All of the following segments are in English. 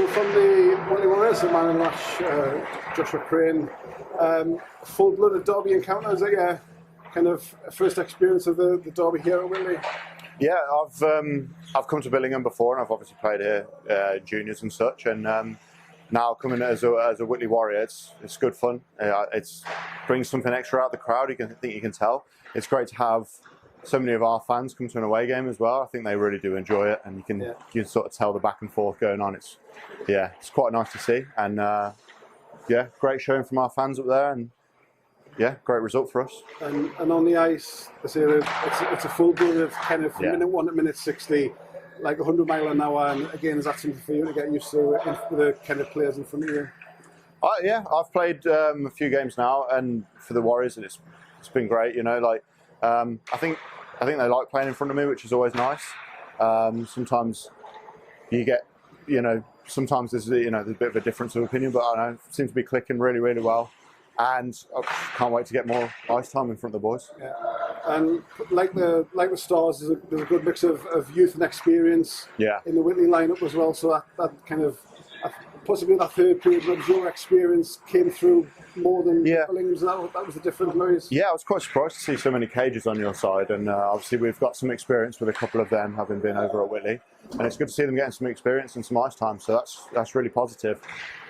from the Whitley Warriors, the man in Lash, Joshua Crane. Full-blooded derby encounter, is that your kind of first experience of the derby here at Whitley? Yeah, I've come to Billingham before, and I've obviously played here, juniors and such. And now coming as a Whitley Warrior, it's good fun. It brings something extra out the crowd. I think you can tell. It's great to have so many of our fans come to an away game as well. I think they really do enjoy it, and you can sort of tell the back and forth going on. It's quite nice to see, and great showing from our fans up there, and great result for us. And on the ice, it's a full blood of kind of minute 1 to minute 60, like 100 mile an hour. And again, is that something for you to get used to with the kind of players in front of you? I've played a few games now, and for the Warriors, and it's been great. You know, like I think they like playing in front of me, which is always nice. Sometimes you get, sometimes there's a bit of a difference of opinion, but I know it seems to be clicking really, really well. And I can't wait to get more ice time in front of the boys. Yeah, and like the Stars, there's a good mix of youth and experience in the Whitley lineup as well. So that kind of possibly that third period of your experience came through more than Billingham's. That was the difference, Louis. Yeah, I was quite surprised to see so many cages on your side, and obviously we've got some experience with a couple of them having been over at Whitley, and it's good to see them getting some experience and some ice time. So that's really positive,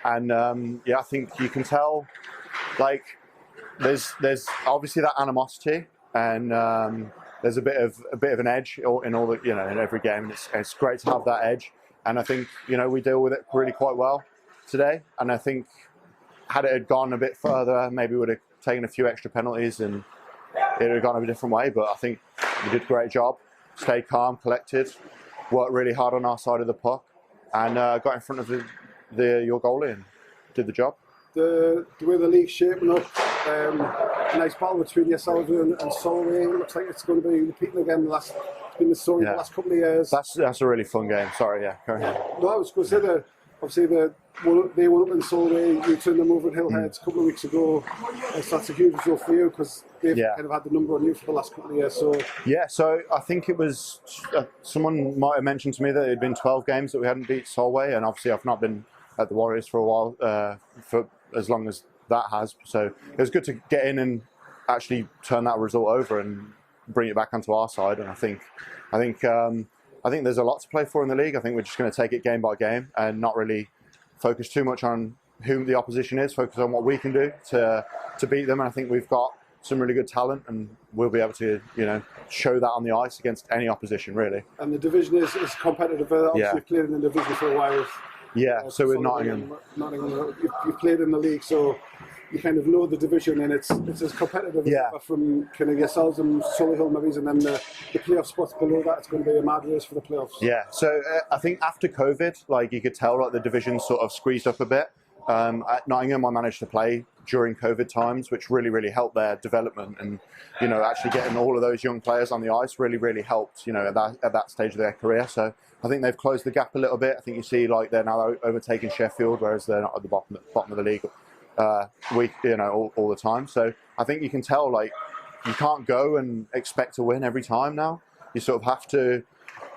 and I think you can tell. Like, there's obviously that animosity, and there's a bit of an edge in all the in every game, and it's great to have that edge. And I think we deal with it really quite well today. And I think had it gone a bit further, maybe we would have taken a few extra penalties, and it would have gone a different way. But I think we did a great job. Stayed calm, collected, worked really hard on our side of the puck, and got in front of your goalie and did the job. The way the league's shaping up, a nice battle between yourselves and Solway. Looks like it's going to be repeating again. It's been the story the last couple of years. That's a really fun game. Sorry, go ahead. No, I was going to say obviously they won up in Solway. You turned them over at Hillheads a couple of weeks ago. So that's a huge result for you because they've kind of had the number on you for the last couple of years. So I think it was someone might have mentioned to me that it had been 12 games that we hadn't beat Solway, and obviously I've not been at the Warriors for a while, for as long as that has. So it was good to get in and actually turn that result over and bring it back onto our side. And I think there's a lot to play for in the league. I think we're just going to take it game by game and not really focus too much on who the opposition is. Focus on what we can do to beat them. And I think we've got some really good talent, and we'll be able to show that on the ice against any opposition, really. And the division is competitive. Obviously, you've played in the division for a while. So with Nottingham. You've played in the league, so you kind of know the division, and it's as competitive as from kind of yourselves and Solihull maybe, and then the playoff spots below that. It's going to be a mad race for the playoffs. Yeah, so I think after COVID, like you could tell, like the division sort of squeezed up a bit. At Nottingham, I managed to play during COVID times, which really, really helped their development, and actually getting all of those young players on the ice really, really helped. At that stage of their career. So I think they've closed the gap a little bit. I think you see like they're now overtaking Sheffield, whereas they're not at the bottom of the league all the time. So I think you can tell like you can't go and expect to win every time now. You sort of have to.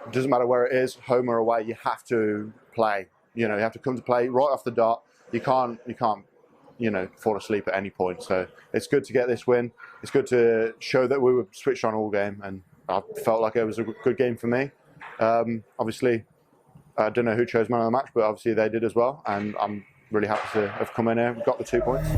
It doesn't matter where it is, home or away. You have to play. You have to come to play right off the dot. You can't fall asleep at any point. So it's good to get this win. It's good to show that we were switched on all game, and I felt like it was a good game for me. Obviously, I don't know who chose man of the match, but obviously they did as well, and I'm really happy to have come in here and got the 2 points.